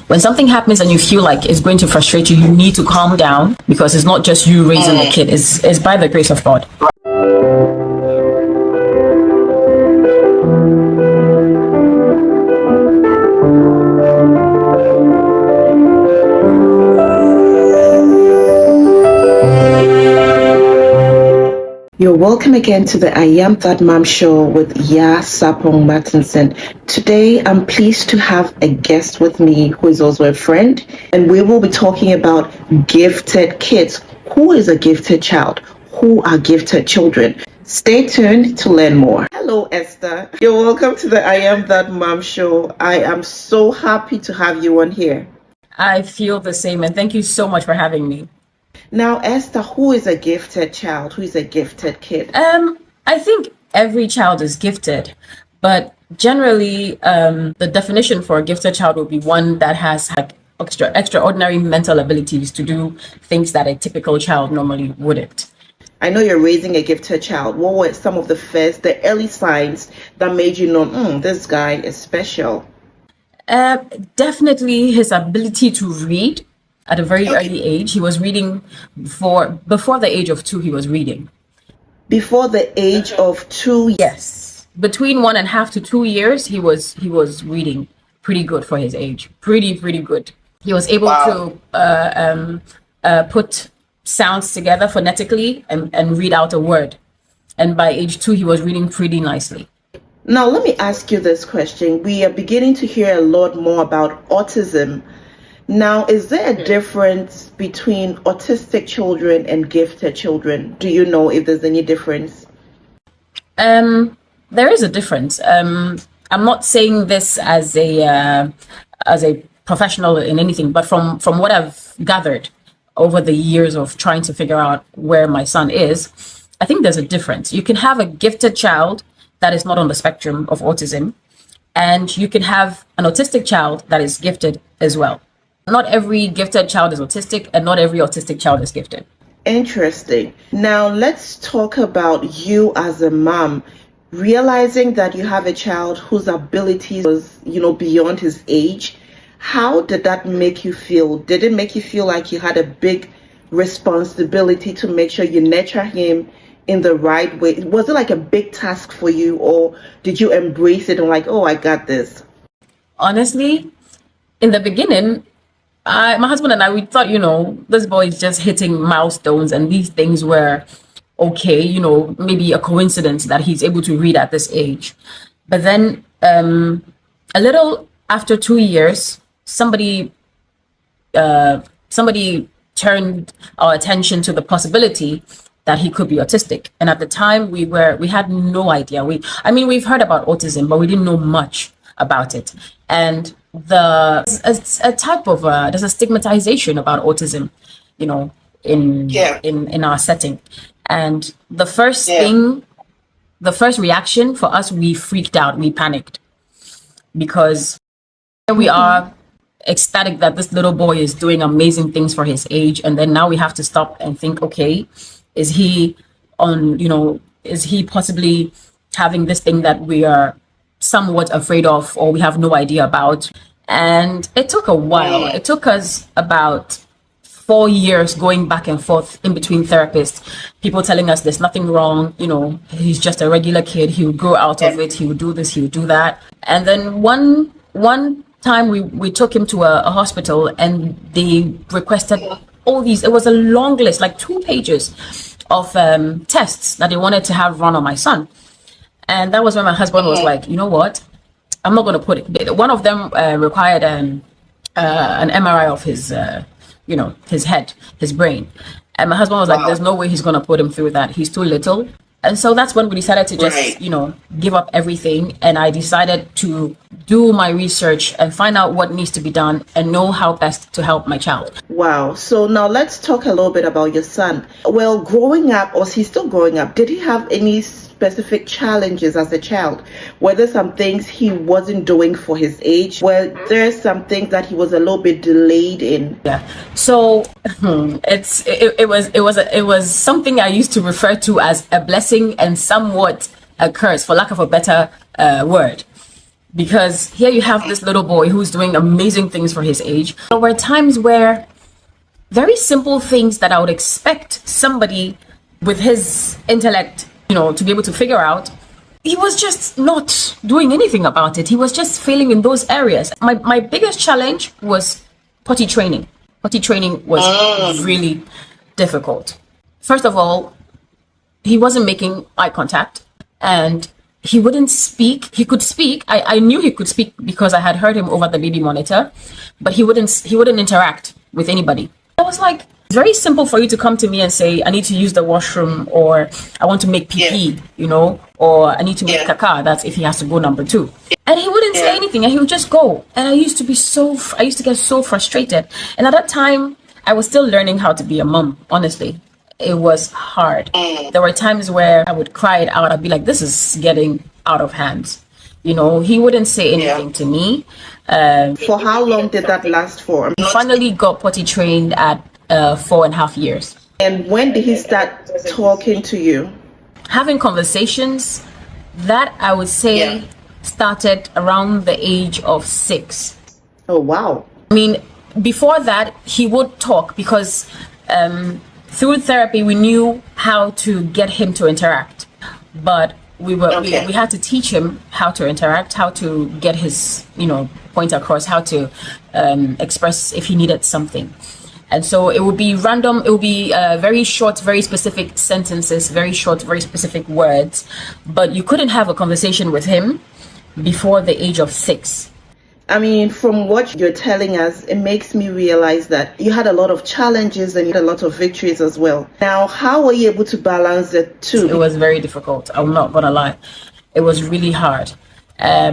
when something happens and you feel like it's going to frustrate you, you need to calm down, because it's not just you raising the kid, it's by the grace of God. You're welcome again to the I Am That Mom show with Ya Sapong Martinson. Today, I'm pleased to have a guest with me who is also a friend, and we will be talking about gifted kids. Who is a gifted child? Who are gifted children? Stay tuned to learn more. Hello, Esther. You're welcome to the I Am That Mom show. I am so happy to have you on here. I feel the same, and thank you so much for having me. Now, Esther, who is a gifted child? Who is a gifted kid? I think every child is gifted, but generally, the definition for a gifted child will be one that has had extraordinary mental abilities to do things that a typical child normally wouldn't. I know you're raising a gifted child. What were some of the early signs that made you know, this guy is special? Definitely his ability to read. At a very early age, he was reading before the age of 2. He was reading. Before the age of 2? Yes, between 1.5 to 2 years, he was reading pretty good for his age. Pretty good. He was able to put sounds together phonetically and read out a word. And by age 2, he was reading pretty nicely. Now, let me ask you this question. We are beginning to hear a lot more about autism. Now, is there a difference between autistic children and gifted children? Do you know if there's any difference? There is a difference. I'm not saying this as a professional in anything, but from what I've gathered over the years of trying to figure out where my son is, I think there's a difference. You can have a gifted child that is not on the spectrum of autism, and you can have an autistic child that is gifted as well. Not every gifted child is autistic, and not every autistic child is gifted. Interesting. Now, let's talk about you as a mom. Realizing that you have a child whose abilities was, beyond his age, how did that make you feel? Did it make you feel like you had a big responsibility to make sure you nurture him in the right way? Was it like a big task for you, or did you embrace it and like, oh, I got this? Honestly, in the beginning, my husband and I, we thought, this boy is just hitting milestones, and these things were okay, maybe a coincidence that he's able to read at this age. But then a little after 2 years, somebody turned our attention to the possibility that he could be autistic. And at the time we had no idea. We've heard about autism, but we didn't know much about it. And there's a stigmatization about autism, in our setting. And the first reaction for us, we freaked out, we panicked, because here we are ecstatic that this little boy is doing amazing things for his age, and then now we have to stop and think, okay, is he possibly having this thing that we are somewhat afraid of, or we have no idea about? And it took a while. It took us about 4 years going back and forth in between therapists, people telling us there's nothing wrong, he's just a regular kid, he will grow out of it, he will do this, he will do that. And then one time we took him to a hospital, and they requested all these, it was a long list, like 2 pages of tests that they wanted to have run on my son. And that was when my husband was like, you know what, I'm not going to put it. One of them required an MRI of his his head, his brain. And my husband was like, there's no way he's going to put him through that. He's too little. And so that's when we decided to just, give up everything. And I decided to do my research and find out what needs to be done and know how best to help my child. Wow. So now let's talk a little bit about your son. Well, growing up, or he's still growing up, did he have any specific challenges as a child? Were there some things he wasn't doing for his age? Were there some things that he was a little bit delayed in? Yeah. So it was something I used to refer to as a blessing and somewhat a curse, for lack of a better word, because here you have this little boy who's doing amazing things for his age. There were times where very simple things that I would expect somebody with his intellect, to be able to figure out, he was just not doing anything about it. He was just failing in those areas. My biggest challenge was potty training. Potty training was really difficult. First of all, he wasn't making eye contact, and he wouldn't speak. He could speak. I knew he could speak because I had heard him over the baby monitor, but he wouldn't interact with anybody. I was like, it's very simple for you to come to me and say, I need to use the washroom, or I want to make pee, or I need to make caca. That's if he has to go number 2. And he wouldn't say anything, and he would just go. And I used to get so frustrated. And at that time, I was still learning how to be a mom, honestly. It was hard. There were times where I would cry it out. I'd be like, this is getting out of hand. He wouldn't say anything to me. For how long did that last for? He finally got potty trained at 4.5 years. And when did he start talking to you? Having conversations, that I would say started around the age of 6. Oh, wow. I mean, before that, he would talk because through therapy, we knew how to get him to interact. But we had to teach him how to interact, how to get his, point across, how to express if he needed something. And so it would be random. It would be very short, very specific sentences, very short, very specific words. But you couldn't have a conversation with him before the age of 6. I mean, from what you're telling us, it makes me realize that you had a lot of challenges and you had a lot of victories as well. Now, how were you able to balance the two? It was very difficult. I'm not gonna lie. It was really hard. I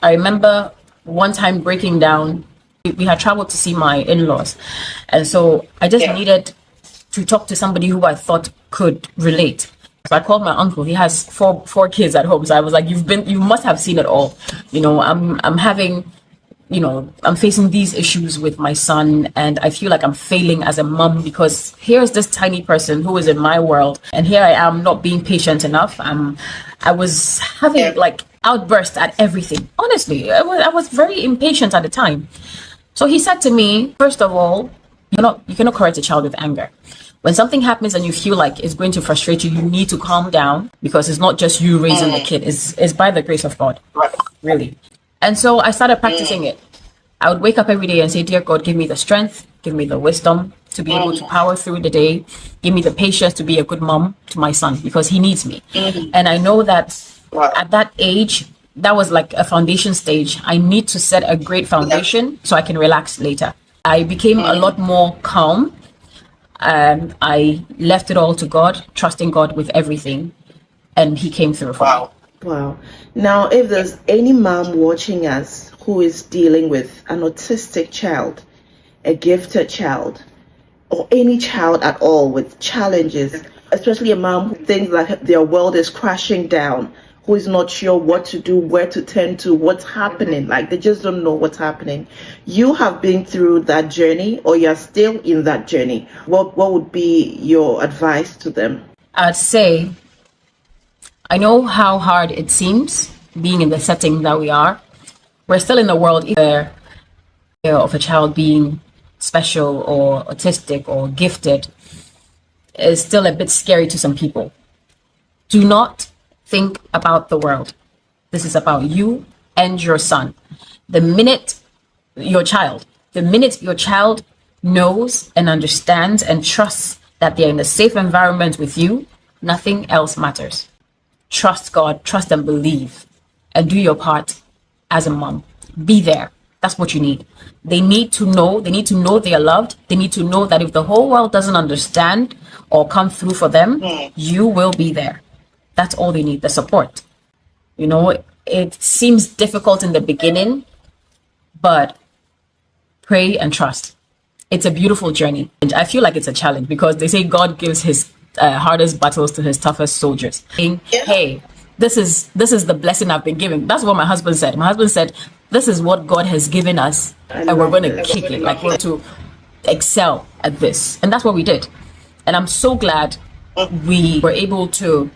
remember one time breaking down. We had traveled to see my in-laws. And so I just needed to talk to somebody who I thought could relate. So I called my uncle. He has four kids at home. So I was like, you must have seen it all. I'm having, I'm facing these issues with my son, and I feel like I'm failing as a mom because here's this tiny person who is in my world, and here I am not being patient enough. I was having like outbursts at everything. Honestly, I was very impatient at the time. So he said to me, first of all, you cannot correct a child with anger. When something happens and you feel like it's going to frustrate you, you need to calm down because it's not just you raising the kid. It's by the grace of God, really. And so I started practicing it. I would wake up every day and say, dear God, give me the strength, give me the wisdom to be able to power through the day. Give me the patience to be a good mom to my son because he needs me. And I know that at that age, that was like a foundation stage. I need to set a great foundation so I can relax later. I became a lot more calm. I left it all to God, trusting God with everything, and he came through for me. Wow. Now, if there's any mom watching us who is dealing with an autistic child, a gifted child, or any child at all with challenges, especially a mom who thinks that their world is crashing down, who is not sure what to do, where to turn to, what's happening, like they just don't know what's happening. You have been through that journey, or you're still in that journey. What would be your advice to them? I'd say, I know how hard it seems being in the setting that we are. We're still in a world either of a child being special or autistic or gifted is still a bit scary to some people. Do not think about the world. This is about you and your son. The minute your child knows and understands and trusts that they're in a safe environment with you, nothing else matters. Trust God, trust and believe, and do your part as a mom. Be there. That's what you need. They need to know they are loved. They need to know that if the whole world doesn't understand or come through for them, you will be there. That's all they need, the support. It seems difficult in the beginning, but pray and trust. It's a beautiful journey. And I feel like it's a challenge because they say God gives his hardest battles to his toughest soldiers. Hey, this is the blessing I've been given. That's what my husband said. My husband said, this is what God has given us, and we're going to kick it. Like, we're to excel at this. And that's what we did. And I'm so glad we were able to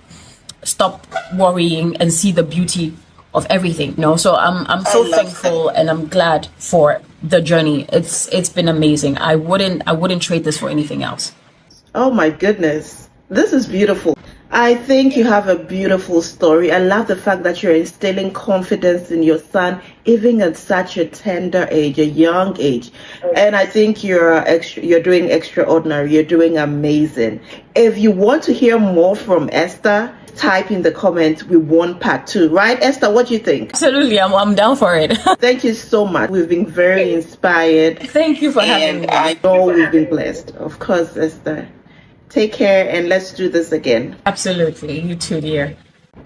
stop worrying and see the beauty of everything, you know. So I'm so thankful and I'm glad for the journey. It's been amazing. I wouldn't trade this for anything else. Oh my goodness. This is beautiful. I think you have a beautiful story. I love the fact that you're instilling confidence in your son, even at such a tender age, a young age. And I think you're doing extraordinary. You're doing amazing. If you want to hear more from Esther, type in the comments, we want part 2. Right, Esther? What do you think? Absolutely, I'm down for it. Thank you so much. We've been very inspired. Thank you for having me. I know we've been blessed. Of course, Esther. Take care and let's do this again. Absolutely. You too, dear.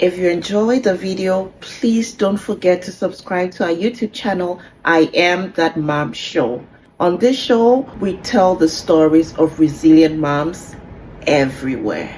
If you enjoyed the video, please don't forget to subscribe to our YouTube channel, I Am That Mom Show. On this show, we tell the stories of resilient moms everywhere.